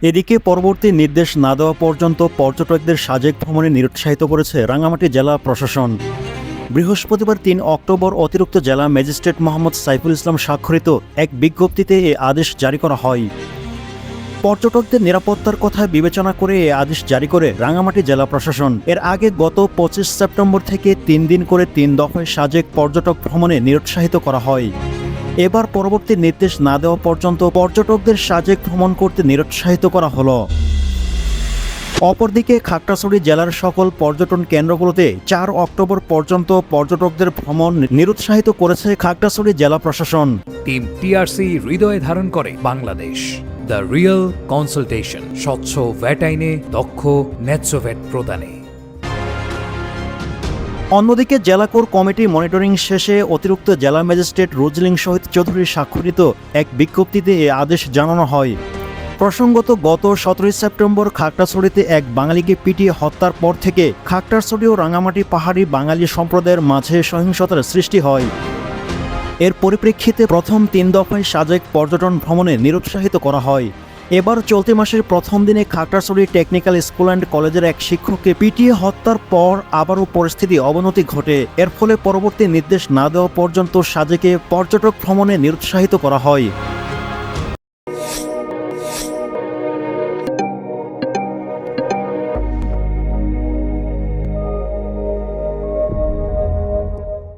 এদিকে পরবর্তী নির্দেশ না দেওয়া পর্যন্ত পর্যটকদের সাজেক ভ্রমণে নিরুৎসাহিত করেছে রাঙামাটি জেলা প্রশাসন। বৃহস্পতিবার ৩ অক্টোবর অতিরিক্ত জেলা ম্যাজিস্ট্রেট মোহাম্মদ সাইফুল ইসলাম স্বাক্ষরিত এক বিজ্ঞপ্তিতে এ আদেশ জারি করা হয়। পর্যটকদের নিরাপত্তার কথা বিবেচনা করে এ আদেশ জারি করে রাঙামাটি জেলা প্রশাসন। এর আগে গত ২৫ সেপ্টেম্বর থেকে ৩ দিন করে ৩ দফায় সাজেক পর্যটক ভ্রমণে নিরুৎসাহিত করা হয়। এবার পরবর্তী নির্দেশ না দেওয়া পর্যন্ত পর্যটকদের সাজেক ভ্রমণ করতে নিরুৎসাহিত করা হলো। অপরদিকে খাগড়াছড়ি জেলার সকল পর্যটন কেন্দ্রগুলোতে ৪ অক্টোবর পর্যন্ত পর্যটকদের ভ্রমণ নিরুৎসাহিত করেছে খাগড়াছড়ি জেলা প্রশাসন। টিম টিআরসি হৃদয়ে ধারণ করে বাংলাদেশ। দ্য রিয়েল কনসালটেশন, স্বচ্ছ ভ্যাট আইনে দক্ষ ন্যায্য ভ্যাট প্রদানে। অন্যদিকে জেলা কোর কমিটি মনিটরিং শেষে অতিরিক্ত জেলা ম্যাজিস্ট্রেট রোজলিন শহীদ চৌধুরী স্বাক্ষরিত এক বিজ্ঞপ্তিতে এ আদেশ জানানো হয়। প্রসঙ্গত গত ১৭ সেপ্টেম্বর খাগড়াছড়িতে এক বাঙালিকে পিটিয়ে হত্যার পর থেকে খাগড়াছড়ি ও রাঙামাটি পাহাড়ি বাঙালি সম্প্রদায়ের মাঝে সহিংসতার সৃষ্টি হয়। এর পরিপ্রেক্ষিতে প্রথম ৩ দফায় সাজেক পর্যটন ভ্রমণে নিরুৎসাহিত করা হয়। এবার চলতি মাসের প্রথম দিনে খাগড়াছড়ি টেকনিক্যাল স্কুল অ্যান্ড কলেজের এক শিক্ষককে পিটিয়ে হত্যার পর আবারও পরিস্থিতি অবনতি ঘটে। এর ফলে পরবর্তী নির্দেশ না দেওয়া পর্যন্ত সাজেকে পর্যটক ভ্রমণে নিরুৎসাহিত করা হয়।